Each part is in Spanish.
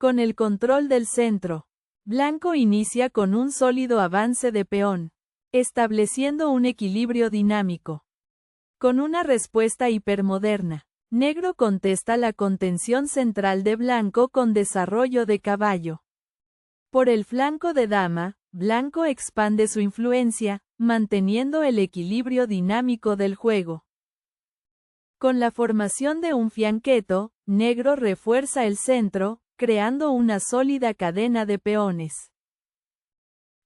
Con el control del centro, blanco inicia con un sólido avance de peón, estableciendo un equilibrio dinámico. Con una respuesta hipermoderna, negro contesta la contención central de blanco con desarrollo de caballo. Por el flanco de dama, blanco expande su influencia, manteniendo el equilibrio dinámico del juego. Con la formación de un fianqueto, negro refuerza el centro, creando una sólida cadena de peones.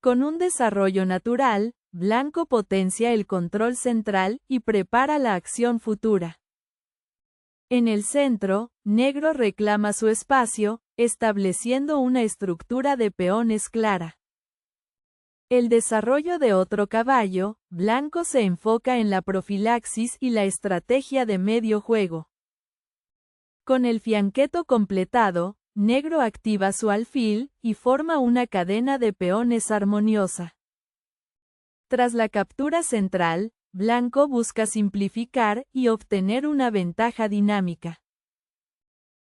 Con un desarrollo natural, blanco potencia el control central y prepara la acción futura. En el centro, negro reclama su espacio, estableciendo una estructura de peones clara. El desarrollo de otro caballo, blanco se enfoca en la profilaxis y la estrategia de medio juego. Con el fianqueto completado, negro activa su alfil y forma una cadena de peones armoniosa. Tras la captura central, blanco busca simplificar y obtener una ventaja dinámica.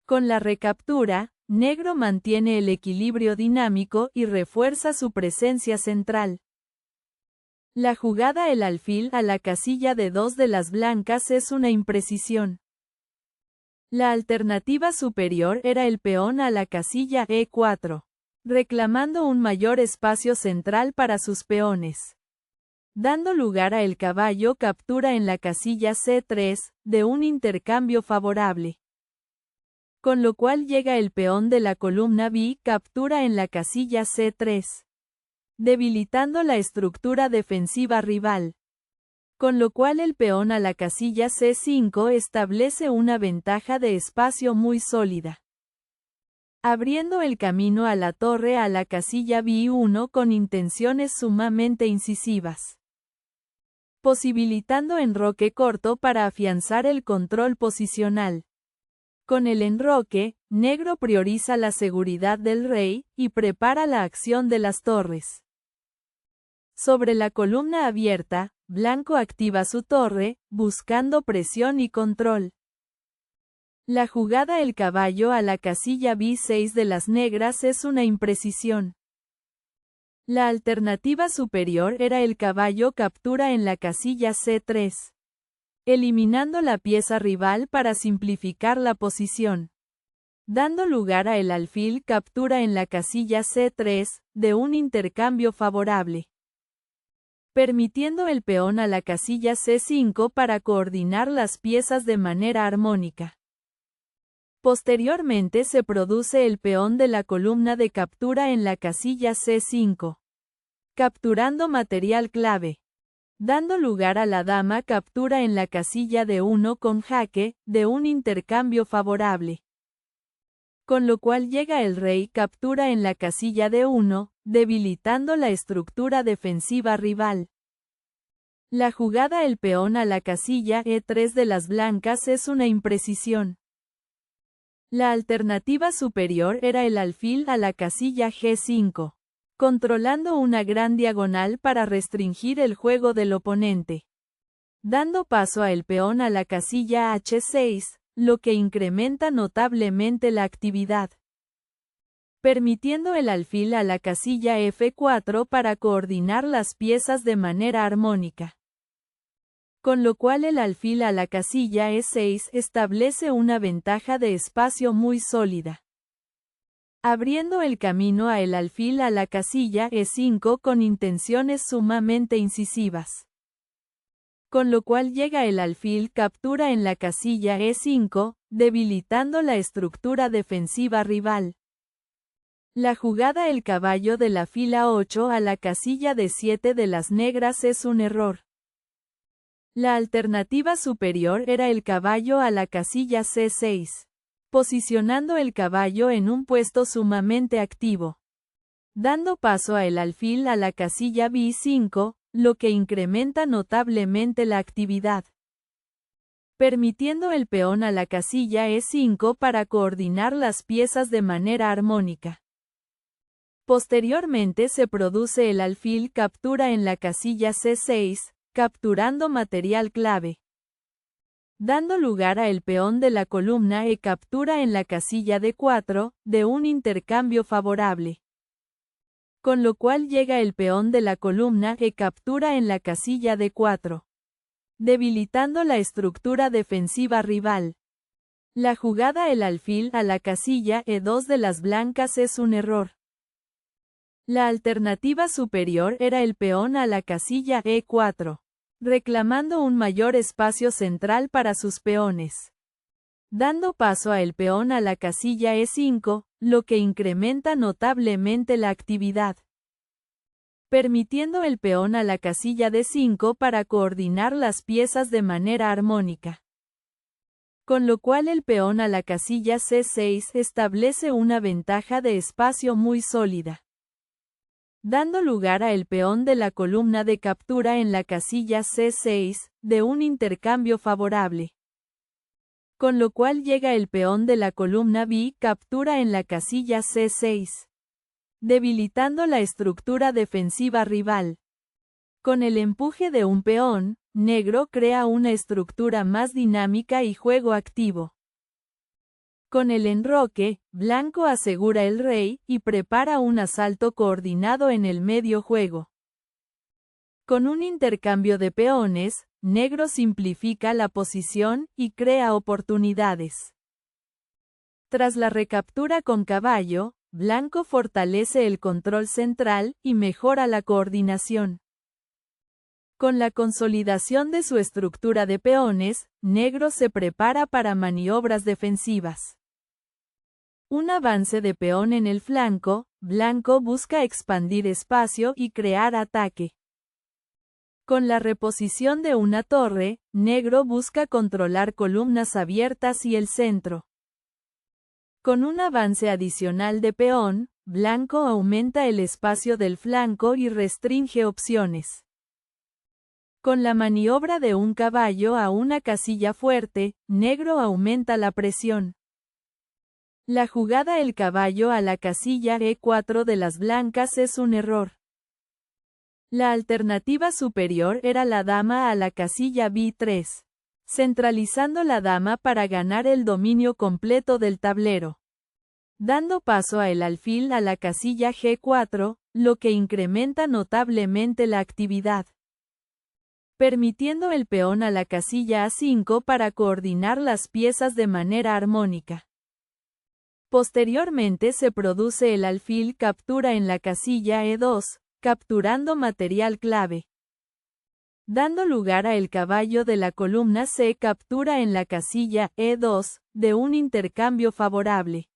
Con la recaptura, negro mantiene el equilibrio dinámico y refuerza su presencia central. La jugada el alfil a la casilla de 2 de las blancas es una imprecisión. La alternativa superior era el peón a la casilla E4, reclamando un mayor espacio central para sus peones. Dando lugar a el caballo captura en la casilla C3, de un intercambio favorable. Con lo cual llega el peón de la columna B captura en la casilla C3, debilitando la estructura defensiva rival. Con lo cual el peón a la casilla C5 establece una ventaja de espacio muy sólida, abriendo el camino a la torre a la casilla B1 con intenciones sumamente incisivas, posibilitando enroque corto para afianzar el control posicional. Con el enroque, negro prioriza la seguridad del rey y prepara la acción de las torres. Sobre la columna abierta, blanco activa su torre, buscando presión y control. La jugada el caballo a la casilla B6 de las negras es una imprecisión. La alternativa superior era el caballo captura en la casilla C3, eliminando la pieza rival para simplificar la posición, dando lugar a el alfil captura en la casilla C3, de un intercambio favorable, permitiendo el peón a la casilla C5 para coordinar las piezas de manera armónica. Posteriormente se produce el peón de la columna de captura en la casilla C5, capturando material clave, dando lugar a la dama captura en la casilla D1 con jaque, de un intercambio favorable. Con lo cual llega el rey captura en la casilla D1, debilitando la estructura defensiva rival. La jugada el peón a la casilla E3 de las blancas es una imprecisión. La alternativa superior era el alfil a la casilla G5, controlando una gran diagonal para restringir el juego del oponente, dando paso a el peón a la casilla H6, lo que incrementa notablemente la actividad, permitiendo el alfil a la casilla F4 para coordinar las piezas de manera armónica. Con lo cual el alfil a la casilla E6 establece una ventaja de espacio muy sólida, abriendo el camino a el alfil a la casilla E5 con intenciones sumamente incisivas. Con lo cual llega el alfil captura en la casilla E5, debilitando la estructura defensiva rival. La jugada el caballo de la fila 8 a la casilla D7 de las negras es un error. La alternativa superior era el caballo a la casilla C6, posicionando el caballo en un puesto sumamente activo, dando paso a el alfil a la casilla B5, lo que incrementa notablemente la actividad, permitiendo el peón a la casilla E5 para coordinar las piezas de manera armónica. Posteriormente se produce el alfil captura en la casilla C6, capturando material clave, dando lugar a el peón de la columna E captura en la casilla D4, de un intercambio favorable. Con lo cual llega el peón de la columna E captura en la casilla D4, debilitando la estructura defensiva rival. La jugada el alfil a la casilla E2 de las blancas es un error. La alternativa superior era el peón a la casilla E4, reclamando un mayor espacio central para sus peones. Dando paso a el peón a la casilla E5, lo que incrementa notablemente la actividad. Permitiendo el peón a la casilla D5 para coordinar las piezas de manera armónica. Con lo cual el peón a la casilla C6 establece una ventaja de espacio muy sólida. Dando lugar a el peón de la columna de captura en la casilla C6, de un intercambio favorable. Con lo cual llega el peón de la columna B captura en la casilla C6, debilitando la estructura defensiva rival. Con el empuje de un peón, negro crea una estructura más dinámica y juego activo. Con el enroque, blanco asegura el rey y prepara un asalto coordinado en el medio juego. Con un intercambio de peones, negro simplifica la posición y crea oportunidades. Tras la recaptura con caballo, blanco fortalece el control central y mejora la coordinación. Con la consolidación de su estructura de peones, negro se prepara para maniobras defensivas. Un avance de peón en el flanco, blanco busca expandir espacio y crear ataque. Con la reposición de una torre, negro busca controlar columnas abiertas y el centro. Con un avance adicional de peón, blanco aumenta el espacio del flanco y restringe opciones. Con la maniobra de un caballo a una casilla fuerte, negro aumenta la presión. La jugada el caballo a la casilla E4 de las blancas es un error. La alternativa superior era la dama a la casilla B3, centralizando la dama para ganar el dominio completo del tablero. Dando paso a el alfil a la casilla G4, lo que incrementa notablemente la actividad. Permitiendo el peón a la casilla A5 para coordinar las piezas de manera armónica. Posteriormente se produce el alfil captura en la casilla E2, capturando material clave. Dando lugar a el caballo de la columna C captura en la casilla E2, de un intercambio favorable.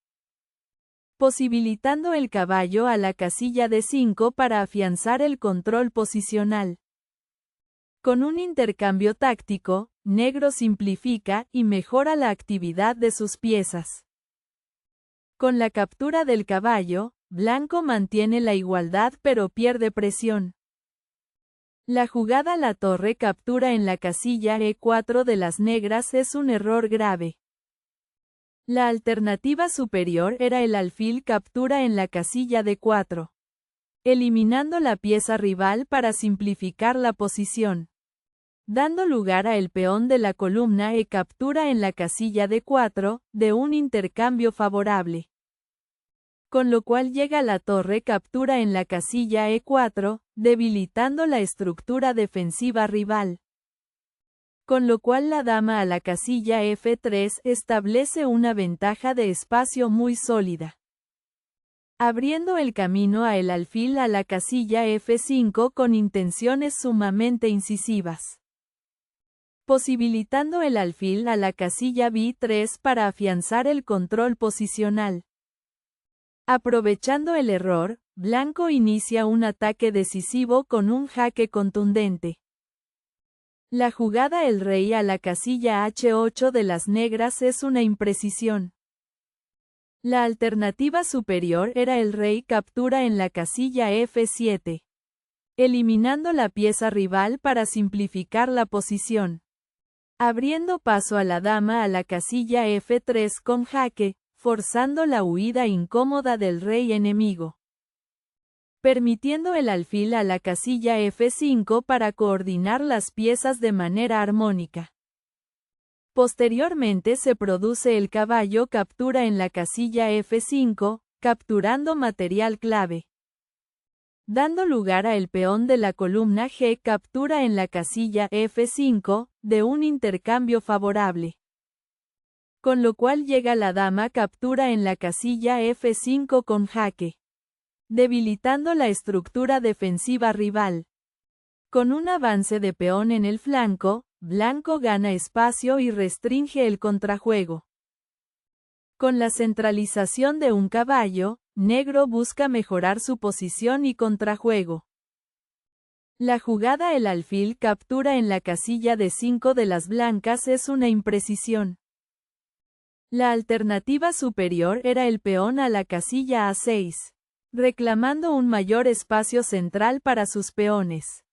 Posibilitando el caballo a la casilla D5 para afianzar el control posicional. Con un intercambio táctico, negro simplifica y mejora la actividad de sus piezas. Con la captura del caballo, blanco mantiene la igualdad pero pierde presión. La jugada la torre captura en la casilla E4 de las negras es un error grave. La alternativa superior era el alfil captura en la casilla D4, eliminando la pieza rival para simplificar la posición. Dando lugar a el peón de la columna E captura en la casilla D4, de un intercambio favorable. Con lo cual llega la torre captura en la casilla E4, debilitando la estructura defensiva rival. Con lo cual la dama a la casilla F3 establece una ventaja de espacio muy sólida. Abriendo el camino a el alfil a la casilla F5 con intenciones sumamente incisivas. Posibilitando el alfil a la casilla B3 para afianzar el control posicional. Aprovechando el error, blanco inicia un ataque decisivo con un jaque contundente. La jugada el rey a la casilla H8 de las negras es una imprecisión. La alternativa superior era el rey captura en la casilla F7, eliminando la pieza rival para simplificar la posición. Abriendo paso a la dama a la casilla F3 con jaque, forzando la huida incómoda del rey enemigo. Permitiendo el alfil a la casilla F5 para coordinar las piezas de manera armónica. Posteriormente se produce el caballo captura en la casilla F5, capturando material clave. Dando lugar a el peón de la columna G captura en la casilla F5, de un intercambio favorable. Con lo cual llega la dama captura en la casilla F5 con jaque, debilitando la estructura defensiva rival. Con un avance de peón en el flanco, blanco gana espacio y restringe el contrajuego. Con la centralización de un caballo, negro busca mejorar su posición y contrajuego. La jugada el alfil captura en la casilla de 5 de las blancas es una imprecisión. La alternativa superior era el peón a la casilla A6, reclamando un mayor espacio central para sus peones.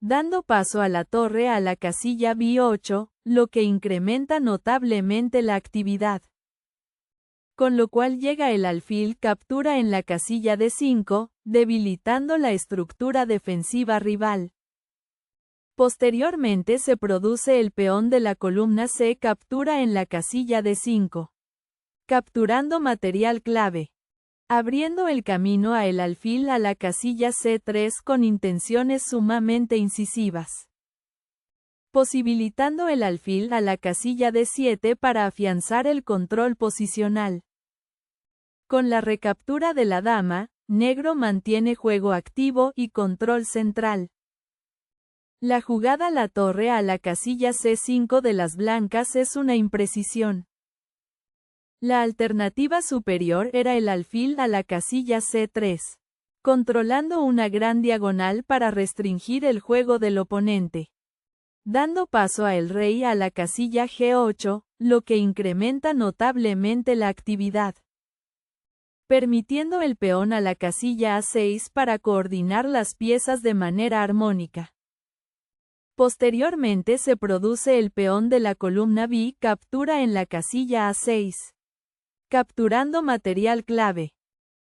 Dando paso a la torre a la casilla B8, lo que incrementa notablemente la actividad. Con lo cual llega el alfil captura en la casilla D5, debilitando la estructura defensiva rival. Posteriormente se produce el peón de la columna C captura en la casilla D5, capturando material clave, abriendo el camino a el alfil a la casilla C3 con intenciones sumamente incisivas, posibilitando el alfil a la casilla D7 para afianzar el control posicional. Con la recaptura de la dama, negro mantiene juego activo y control central. La jugada la torre a la casilla C5 de las blancas es una imprecisión. La alternativa superior era el alfil a la casilla C3, controlando una gran diagonal para restringir el juego del oponente. Dando paso a el rey a la casilla G8, lo que incrementa notablemente la actividad. Permitiendo el peón a la casilla A6 para coordinar las piezas de manera armónica. Posteriormente se produce el peón de la columna B captura en la casilla A6, capturando material clave,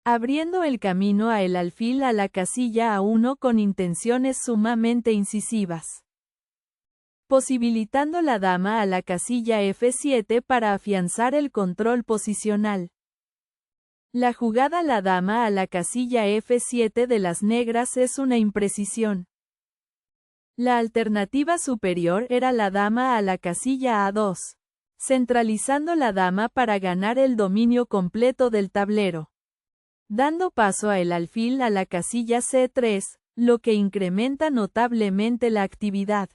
abriendo el camino a el alfil a la casilla A1 con intenciones sumamente incisivas, posibilitando la dama a la casilla F7 para afianzar el control posicional. La jugada la dama a la casilla F7 de las negras es una imprecisión. La alternativa superior era la dama a la casilla A2, centralizando la dama para ganar el dominio completo del tablero. Dando paso a el alfil a la casilla C3, lo que incrementa notablemente la actividad.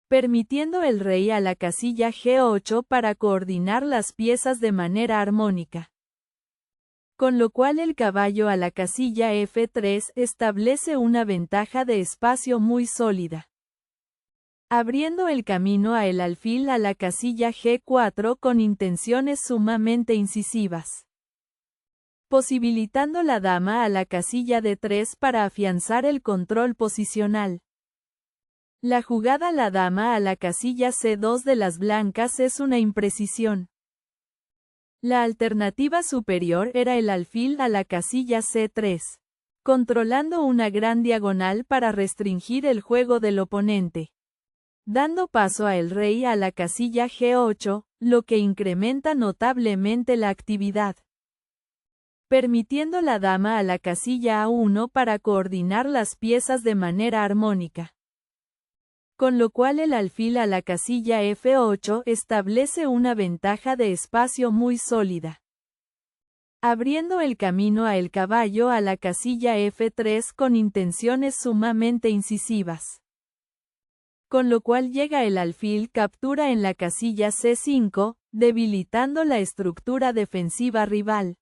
Permitiendo el rey a la casilla G8 para coordinar las piezas de manera armónica. Con lo cual el caballo a la casilla F3 establece una ventaja de espacio muy sólida, abriendo el camino a el alfil a la casilla G4 con intenciones sumamente incisivas, posibilitando la dama a la casilla D3 para afianzar el control posicional. La jugada la dama a la casilla C2 de las blancas es una imprecisión. La alternativa superior era el alfil a la casilla C3, controlando una gran diagonal para restringir el juego del oponente. Dando paso a el rey a la casilla G8, lo que incrementa notablemente la actividad. Permitiendo la dama a la casilla A1 para coordinar las piezas de manera armónica. Con lo cual el alfil a la casilla F8 establece una ventaja de espacio muy sólida, abriendo el camino a el caballo a la casilla F3 con intenciones sumamente incisivas. Con lo cual llega el alfil captura en la casilla C5, debilitando la estructura defensiva rival.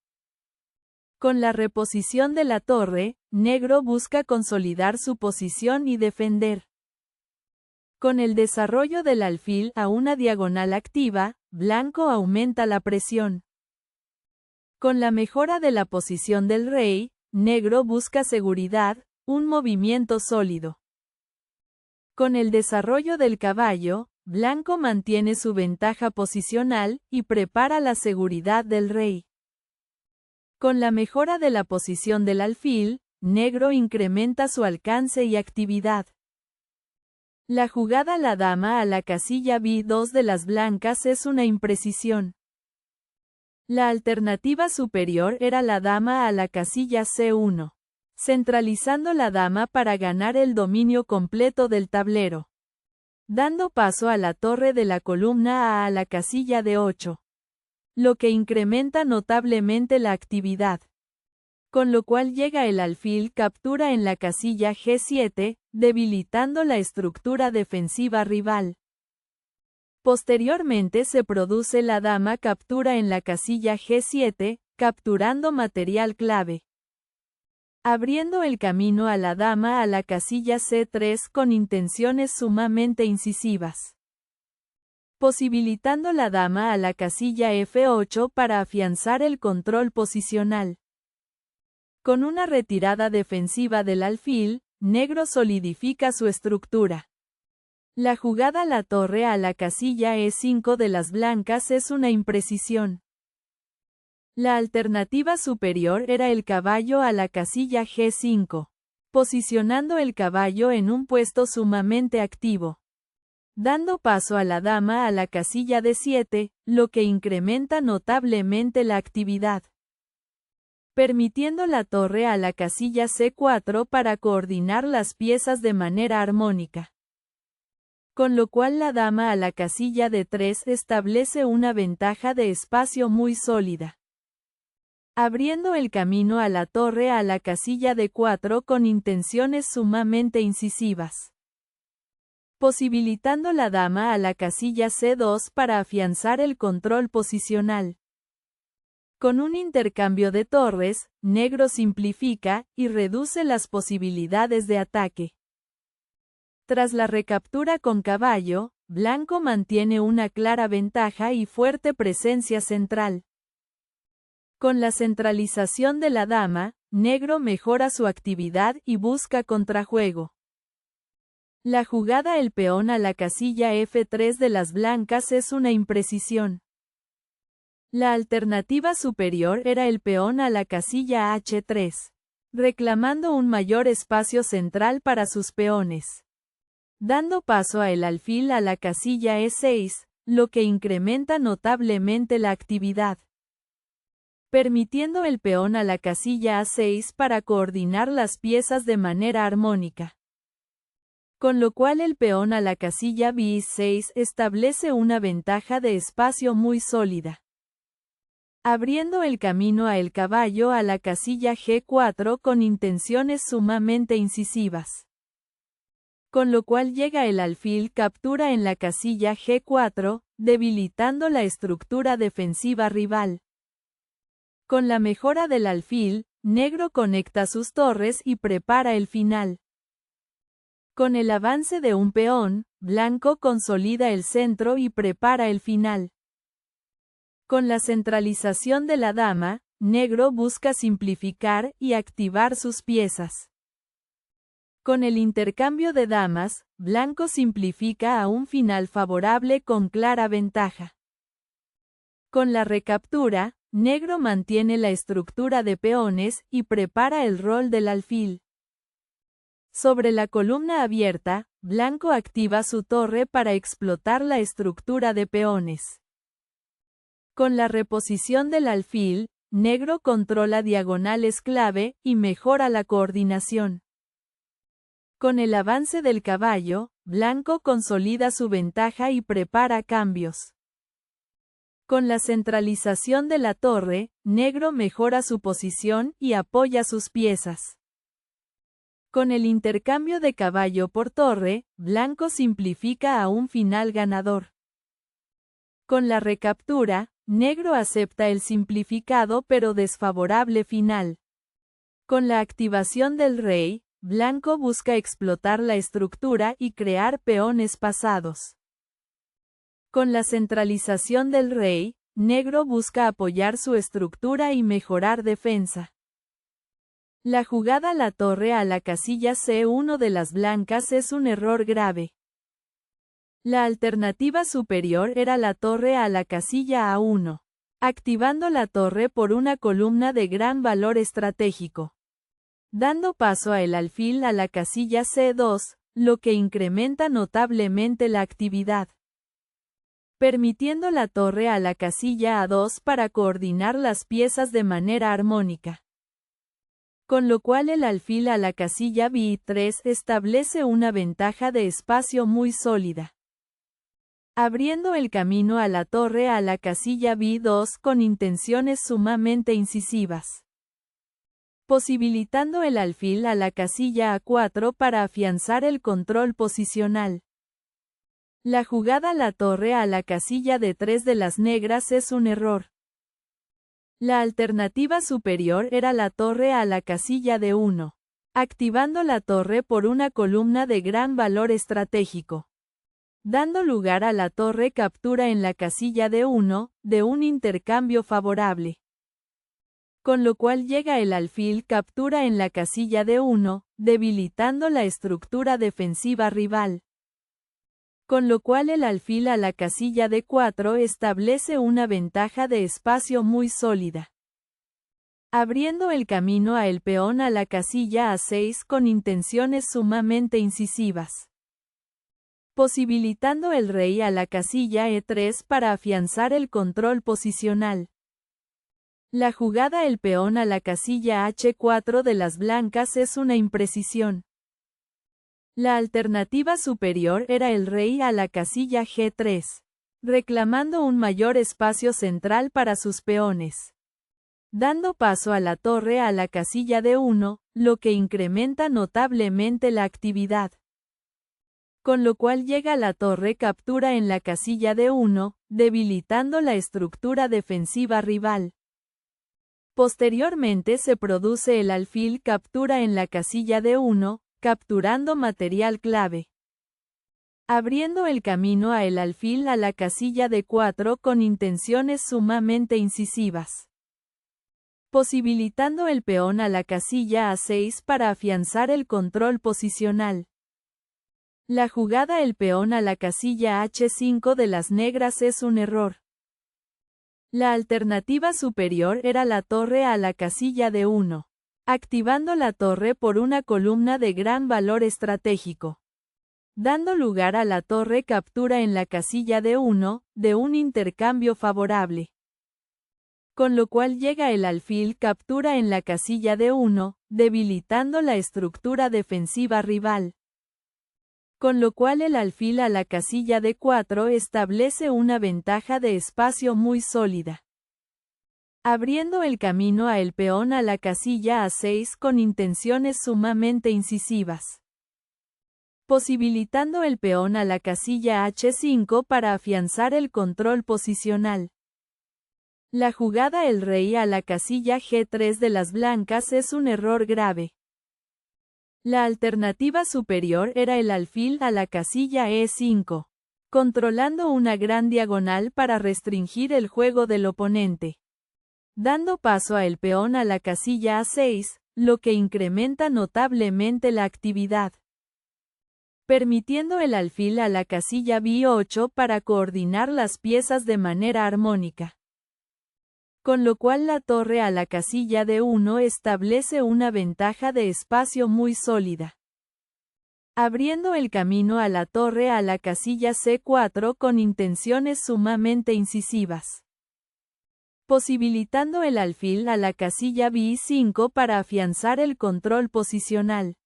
Con la reposición de la torre, negro busca consolidar su posición y defender. Con el desarrollo del alfil a una diagonal activa, blanco aumenta la presión. Con la mejora de la posición del rey, negro busca seguridad, un movimiento sólido. Con el desarrollo del caballo, blanco mantiene su ventaja posicional y prepara la seguridad del rey. Con la mejora de la posición del alfil, negro incrementa su alcance y actividad. La jugada la dama a la casilla B2 de las blancas es una imprecisión. La alternativa superior era la dama a la casilla C1, centralizando la dama para ganar el dominio completo del tablero, dando paso a la torre de la columna A la casilla D8, lo que incrementa notablemente la actividad. Con lo cual llega el alfil captura en la casilla G7, debilitando la estructura defensiva rival. Posteriormente se produce la dama captura en la casilla G7, capturando material clave, abriendo el camino a la dama a la casilla C3 con intenciones sumamente incisivas, posibilitando la dama a la casilla F8 para afianzar el control posicional. Con una retirada defensiva del alfil, negro solidifica su estructura. La jugada la torre a la casilla E5 de las blancas es una imprecisión. La alternativa superior era el caballo a la casilla G5, posicionando el caballo en un puesto sumamente activo, dando paso a la dama a la casilla D7, lo que incrementa notablemente la actividad, permitiendo la torre a la casilla C4 para coordinar las piezas de manera armónica. Con lo cual la dama a la casilla D3 establece una ventaja de espacio muy sólida, abriendo el camino a la torre a la casilla D4 con intenciones sumamente incisivas, posibilitando la dama a la casilla C2 para afianzar el control posicional. Con un intercambio de torres, negro simplifica y reduce las posibilidades de ataque. Tras la recaptura con caballo, blanco mantiene una clara ventaja y fuerte presencia central. Con la centralización de la dama, negro mejora su actividad y busca contrajuego. La jugada el peón a la casilla F3 de las blancas es una imprecisión. La alternativa superior era el peón a la casilla H3, reclamando un mayor espacio central para sus peones, dando paso a el alfil a la casilla E6, lo que incrementa notablemente la actividad, permitiendo el peón a la casilla A6 para coordinar las piezas de manera armónica. Con lo cual el peón a la casilla B6 establece una ventaja de espacio muy sólida, abriendo el camino a el caballo a la casilla G4 con intenciones sumamente incisivas. Con lo cual llega el alfil captura en la casilla G4, debilitando la estructura defensiva rival. Con la mejora del alfil, negro conecta sus torres y prepara el final. Con el avance de un peón, blanco consolida el centro y prepara el final. Con la centralización de la dama, negro busca simplificar y activar sus piezas. Con el intercambio de damas, blanco simplifica a un final favorable con clara ventaja. Con la recaptura, negro mantiene la estructura de peones y prepara el rol del alfil. Sobre la columna abierta, blanco activa su torre para explotar la estructura de peones. Con la reposición del alfil, negro controla diagonales clave y mejora la coordinación. Con el avance del caballo, blanco consolida su ventaja y prepara cambios. Con la centralización de la torre, negro mejora su posición y apoya sus piezas. Con el intercambio de caballo por torre, blanco simplifica a un final ganador. Con la recaptura, negro acepta el simplificado pero desfavorable final. Con la activación del rey, blanco busca explotar la estructura y crear peones pasados. Con la centralización del rey, negro busca apoyar su estructura y mejorar defensa. La jugada la torre a la casilla C1 de las blancas es un error grave. La alternativa superior era la torre a la casilla A1, activando la torre por una columna de gran valor estratégico, dando paso a el alfil a la casilla C2, lo que incrementa notablemente la actividad, permitiendo la torre a la casilla A2 para coordinar las piezas de manera armónica. Con lo cual el alfil a la casilla B3 establece una ventaja de espacio muy sólida, abriendo el camino a la torre a la casilla B2 con intenciones sumamente incisivas, posibilitando el alfil a la casilla A4 para afianzar el control posicional. La jugada la torre a la casilla D3 de las negras es un error. La alternativa superior era la torre a la casilla D1, activando la torre por una columna de gran valor estratégico, dando lugar a la torre captura en la casilla D1, de un intercambio favorable. Con lo cual llega el alfil captura en la casilla D1, debilitando la estructura defensiva rival. Con lo cual el alfil a la casilla D4 establece una ventaja de espacio muy sólida, abriendo el camino a el peón a la casilla A6 con intenciones sumamente incisivas, posibilitando el rey a la casilla E3 para afianzar el control posicional. La jugada el peón a la casilla H4 de las blancas es una imprecisión. La alternativa superior era el rey a la casilla G3, reclamando un mayor espacio central para sus peones, dando paso a la torre a la casilla D1, lo que incrementa notablemente la actividad. Con lo cual llega la torre captura en la casilla D1, debilitando la estructura defensiva rival. Posteriormente se produce el alfil captura en la casilla D1, capturando material clave, abriendo el camino a el alfil a la casilla D4 con intenciones sumamente incisivas, posibilitando el peón a la casilla A6 para afianzar el control posicional. La jugada el peón a la casilla H5 de las negras es un error. La alternativa superior era la torre a la casilla D1, activando la torre por una columna de gran valor estratégico, dando lugar a la torre captura en la casilla D1, de un intercambio favorable. Con lo cual llega el alfil captura en la casilla D1, debilitando la estructura defensiva rival. Con lo cual el alfil a la casilla D4 establece una ventaja de espacio muy sólida, abriendo el camino a el peón a la casilla A6 con intenciones sumamente incisivas, posibilitando el peón a la casilla H5 para afianzar el control posicional. La jugada el rey a la casilla G3 de las blancas es un error grave. La alternativa superior era el alfil a la casilla E5, controlando una gran diagonal para restringir el juego del oponente, dando paso a el peón a la casilla A6, lo que incrementa notablemente la actividad, permitiendo el alfil a la casilla B8 para coordinar las piezas de manera armónica. Con lo cual la torre a la casilla D1 establece una ventaja de espacio muy sólida, abriendo el camino a la torre a la casilla C4 con intenciones sumamente incisivas, posibilitando el alfil a la casilla B5 para afianzar el control posicional.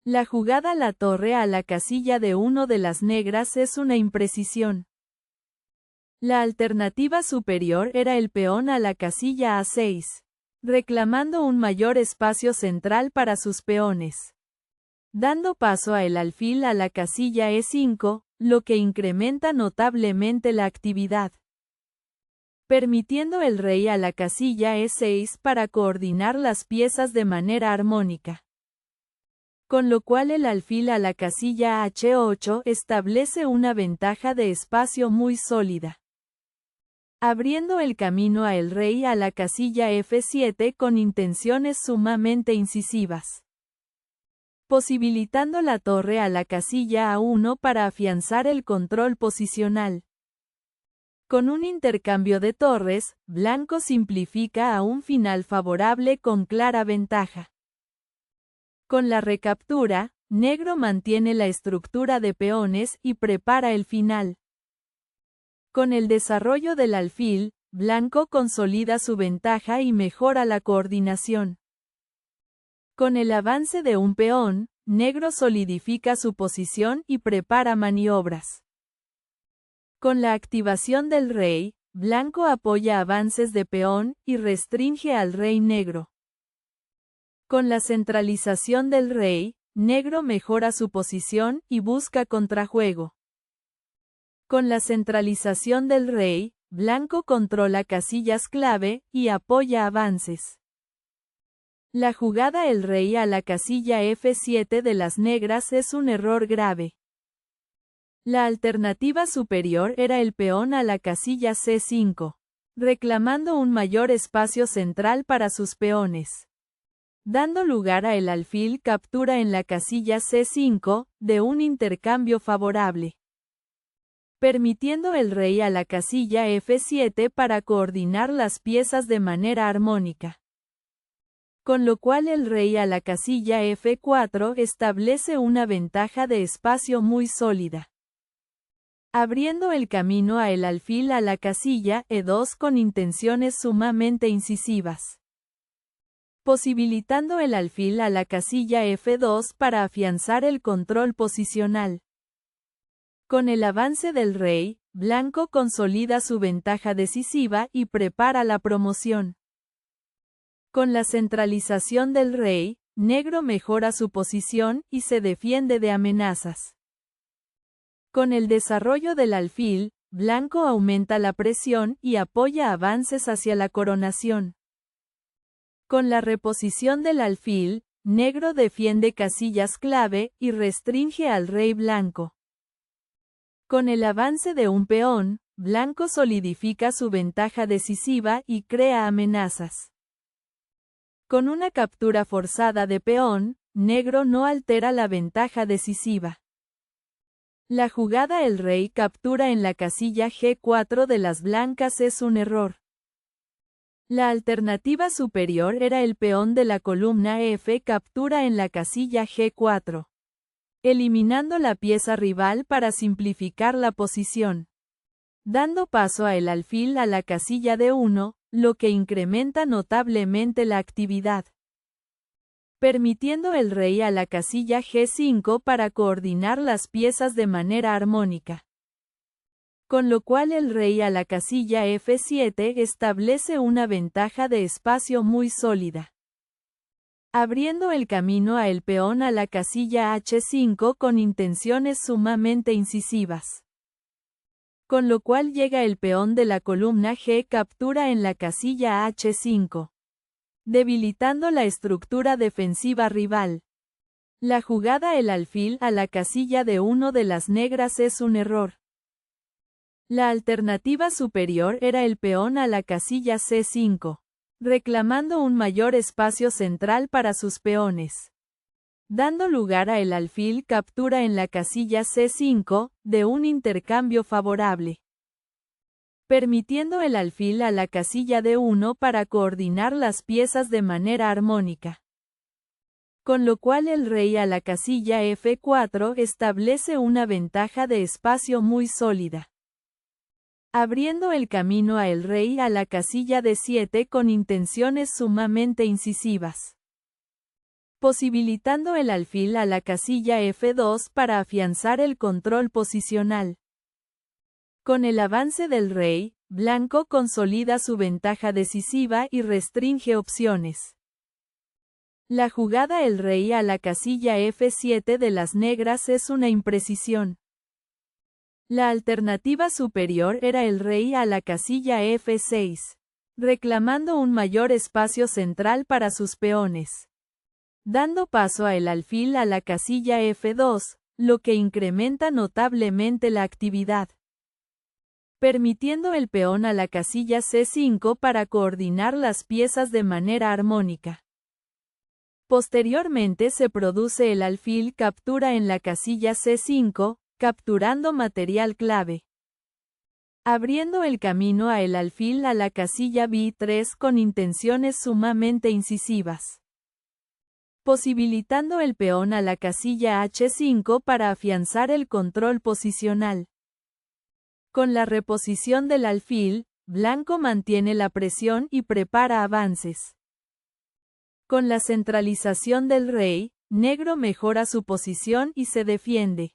La jugada la torre a la casilla D1 de las negras es una imprecisión. La alternativa superior era el peón a la casilla A6, reclamando un mayor espacio central para sus peones, dando paso a el alfil a la casilla E5, lo que incrementa notablemente la actividad, permitiendo el rey a la casilla E6 para coordinar las piezas de manera armónica. Con lo cual el alfil a la casilla H8 establece una ventaja de espacio muy sólida, abriendo el camino a el rey a la casilla F7 con intenciones sumamente incisivas, posibilitando la torre a la casilla A1 para afianzar el control posicional. Con un intercambio de torres, blanco simplifica a un final favorable con clara ventaja. Con la recaptura, negro mantiene la estructura de peones y prepara el final. Con el desarrollo del alfil, blanco consolida su ventaja y mejora la coordinación. Con el avance de un peón, negro solidifica su posición y prepara maniobras. Con la activación del rey, blanco apoya avances de peón y restringe al rey negro. Con la centralización del rey, negro mejora su posición y busca contrajuego. Con la centralización del rey, blanco controla casillas clave y apoya avances. La jugada el rey a la casilla F7 de las negras es un error grave. La alternativa superior era el peón a la casilla C5, reclamando un mayor espacio central para sus peones. Dando lugar a el alfil captura en la casilla C5, de un intercambio favorable. Permitiendo el rey a la casilla F7 para coordinar las piezas de manera armónica. Con lo cual el rey a la casilla F4 establece una ventaja de espacio muy sólida. Abriendo el camino a el alfil a la casilla E2 con intenciones sumamente incisivas. Posibilitando el alfil a la casilla F2 para afianzar el control posicional. Con el avance del rey, blanco consolida su ventaja decisiva y prepara la promoción. Con la centralización del rey, negro mejora su posición y se defiende de amenazas. Con el desarrollo del alfil, blanco aumenta la presión y apoya avances hacia la coronación. Con la reposición del alfil, negro defiende casillas clave y restringe al rey blanco. Con el avance de un peón, blanco solidifica su ventaja decisiva y crea amenazas. Con una captura forzada de peón, negro no altera la ventaja decisiva. La jugada el rey captura en la casilla G4 de las blancas es un error. La alternativa superior era el peón de la columna F captura en la casilla G4. Eliminando la pieza rival para simplificar la posición. Dando paso a el alfil a la casilla D1, lo que incrementa notablemente la actividad. Permitiendo el rey a la casilla G5 para coordinar las piezas de manera armónica. Con lo cual el rey a la casilla F7 establece una ventaja de espacio muy sólida. Abriendo el camino a el peón a la casilla H5 con intenciones sumamente incisivas. Con lo cual llega el peón de la columna G captura en la casilla H5. Debilitando la estructura defensiva rival. La jugada el alfil a la casilla D1 de las negras es un error. La alternativa superior era el peón a la casilla C5. Reclamando un mayor espacio central para sus peones. Dando lugar a el alfil captura en la casilla C5, de un intercambio favorable. Permitiendo el alfil a la casilla D1 para coordinar las piezas de manera armónica. Con lo cual el rey a la casilla F4 establece una ventaja de espacio muy sólida. Abriendo el camino a el rey a la casilla D7 con intenciones sumamente incisivas. Posibilitando el alfil a la casilla F2 para afianzar el control posicional. Con el avance del rey, blanco consolida su ventaja decisiva y restringe opciones. La jugada el rey a la casilla F7 de las negras es una imprecisión. La alternativa superior era el rey a la casilla F6, reclamando un mayor espacio central para sus peones. Dando paso a el alfil a la casilla F2, lo que incrementa notablemente la actividad. Permitiendo el peón a la casilla C5 para coordinar las piezas de manera armónica. Posteriormente se produce el alfil captura en la casilla C5, capturando material clave. Abriendo el camino a el alfil a la casilla B3 con intenciones sumamente incisivas. posibilitando el peón a la casilla H5 para afianzar el control posicional. Con la reposición del alfil, blanco mantiene la presión y prepara avances. Con la centralización del rey, negro mejora su posición y se defiende.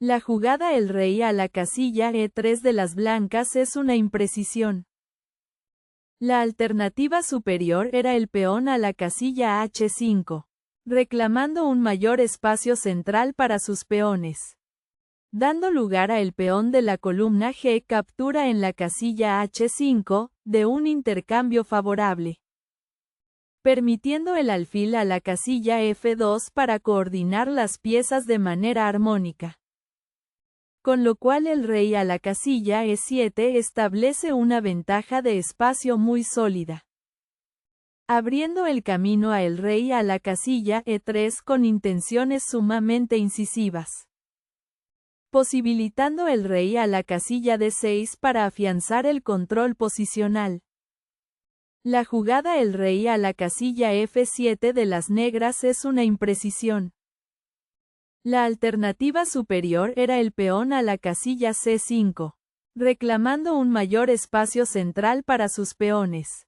La jugada el rey a la casilla E3 de las blancas es una imprecisión. La alternativa superior era el peón a la casilla H5, reclamando un mayor espacio central para sus peones. Dando lugar a el peón de la columna G captura en la casilla H5, de un intercambio favorable, permitiendo el alfil a la casilla F2 para coordinar las piezas de manera armónica. Con lo cual el rey a la casilla E7 establece una ventaja de espacio muy sólida, abriendo el camino a el rey a la casilla E3 con intenciones sumamente incisivas, posibilitando el rey a la casilla D6 para afianzar el control posicional. La jugada el rey a la casilla F7 de las negras es una imprecisión. La alternativa superior era el peón a la casilla C5, reclamando un mayor espacio central para sus peones.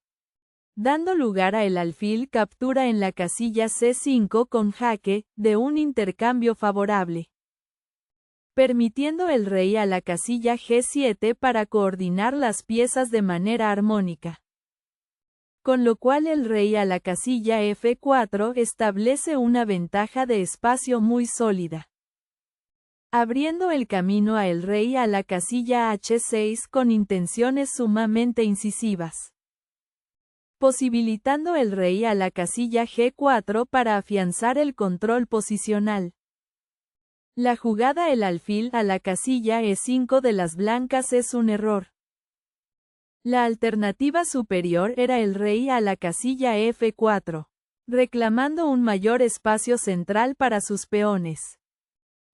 Dando lugar a el alfil captura en la casilla C5 con jaque, de un intercambio favorable, permitiendo el rey a la casilla G7 para coordinar las piezas de manera armónica. Con lo cual el rey a la casilla F4 establece una ventaja de espacio muy sólida, abriendo el camino a el rey a la casilla H6 con intenciones sumamente incisivas, posibilitando el rey a la casilla G4 para afianzar el control posicional. La jugada el alfil a la casilla E5 de las blancas es un error. La alternativa superior era el rey a la casilla F4, reclamando un mayor espacio central para sus peones,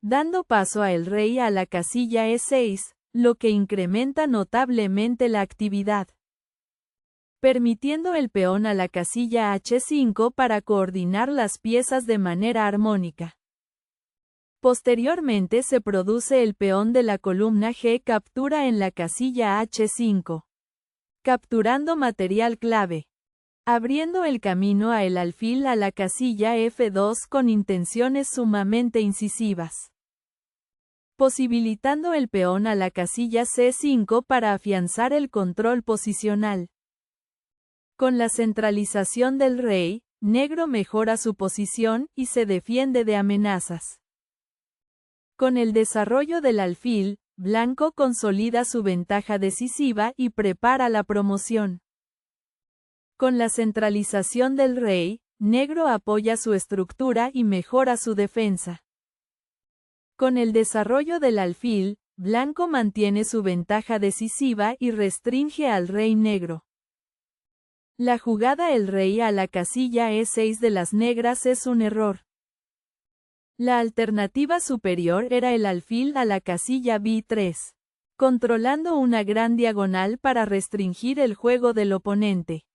dando paso a el rey a la casilla E6, lo que incrementa notablemente la actividad, permitiendo el peón a la casilla H5 para coordinar las piezas de manera armónica. Posteriormente se produce el peón de la columna G captura en la casilla H5. Capturando material clave, abriendo el camino a el alfil a la casilla F2 con intenciones sumamente incisivas, posibilitando el peón a la casilla C5 para afianzar el control posicional. Con la centralización del rey, negro mejora su posición y se defiende de amenazas. Con el desarrollo del alfil, blanco consolida su ventaja decisiva y prepara la promoción. Con la centralización del rey, negro apoya su estructura y mejora su defensa. Con el desarrollo del alfil, blanco mantiene su ventaja decisiva y restringe al rey negro. La jugada el rey a la casilla E6 de las negras es un error. La alternativa superior era el alfil a la casilla B3, controlando una gran diagonal para restringir el juego del oponente,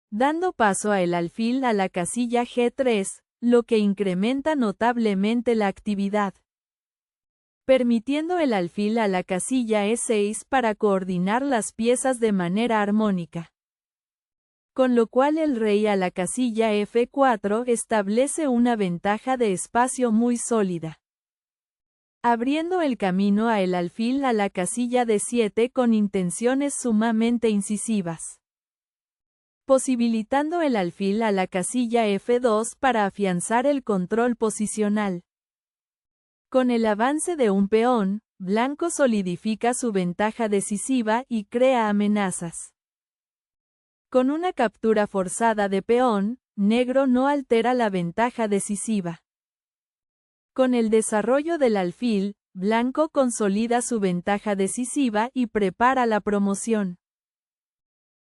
dando paso a el alfil a la casilla G3, lo que incrementa notablemente la actividad, permitiendo el alfil a la casilla E6 para coordinar las piezas de manera armónica. Con lo cual el rey a la casilla F4 establece una ventaja de espacio muy sólida, abriendo el camino a el alfil a la casilla D7 con intenciones sumamente incisivas, posibilitando el alfil a la casilla F2 para afianzar el control posicional. Con el avance de un peón, blanco solidifica su ventaja decisiva y crea amenazas. Con una captura forzada de peón, negro no altera la ventaja decisiva. Con el desarrollo del alfil, blanco consolida su ventaja decisiva y prepara la promoción.